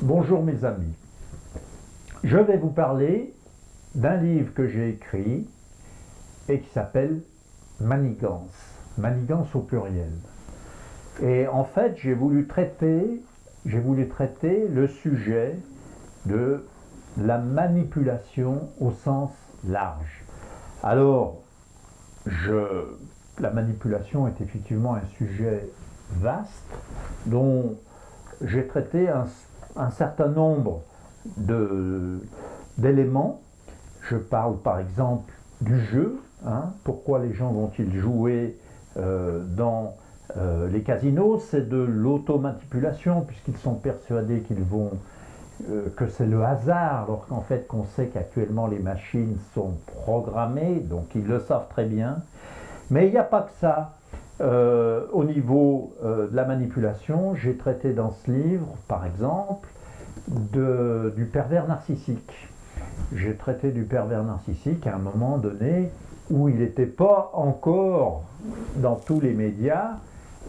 Bonjour mes amis, je vais vous parler d'un livre que j'ai écrit et qui s'appelle Manigance, Manigance au pluriel. Et en fait, j'ai voulu traiter le sujet de la manipulation au sens large. Alors, la manipulation est effectivement un sujet vaste dont j'ai traité un certain nombre d'éléments. Je parle par exemple du jeu, hein, pourquoi les gens vont-ils jouer dans les casinos, c'est de l'automanipulation puisqu'ils sont persuadés que c'est le hasard, alors qu'en fait qu'on sait qu'actuellement les machines sont programmées, donc ils le savent très bien. Mais il n'y a pas que ça. Au niveau de la manipulation, j'ai traité dans ce livre, par exemple, du pervers narcissique. J'ai traité du pervers narcissique à un moment donné où il n'était pas encore dans tous les médias,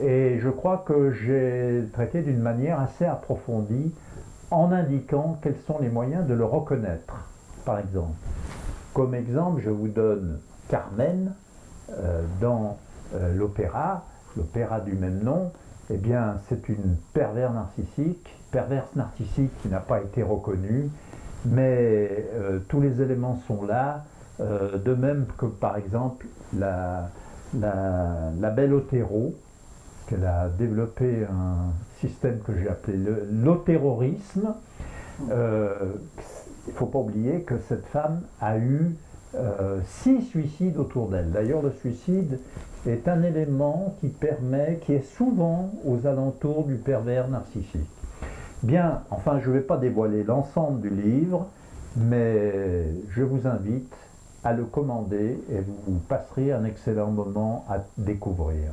et je crois que j'ai traité d'une manière assez approfondie en indiquant quels sont les moyens de le reconnaître, par exemple. Comme exemple, je vous donne Carmen dans l'opéra du même nom. Eh bien, c'est une perverse narcissique qui n'a pas été reconnue, mais tous les éléments sont là, de même que par exemple la belle Otero, qu'elle a développé un système que j'ai appelé l'oterrorisme. Il ne faut pas oublier que cette femme a eu 6 suicides autour d'elle. D'ailleurs, le suicide est un élément qui est souvent aux alentours du pervers narcissique. Bien, enfin, je ne vais pas dévoiler l'ensemble du livre, mais je vous invite à le commander et vous passerez un excellent moment à découvrir.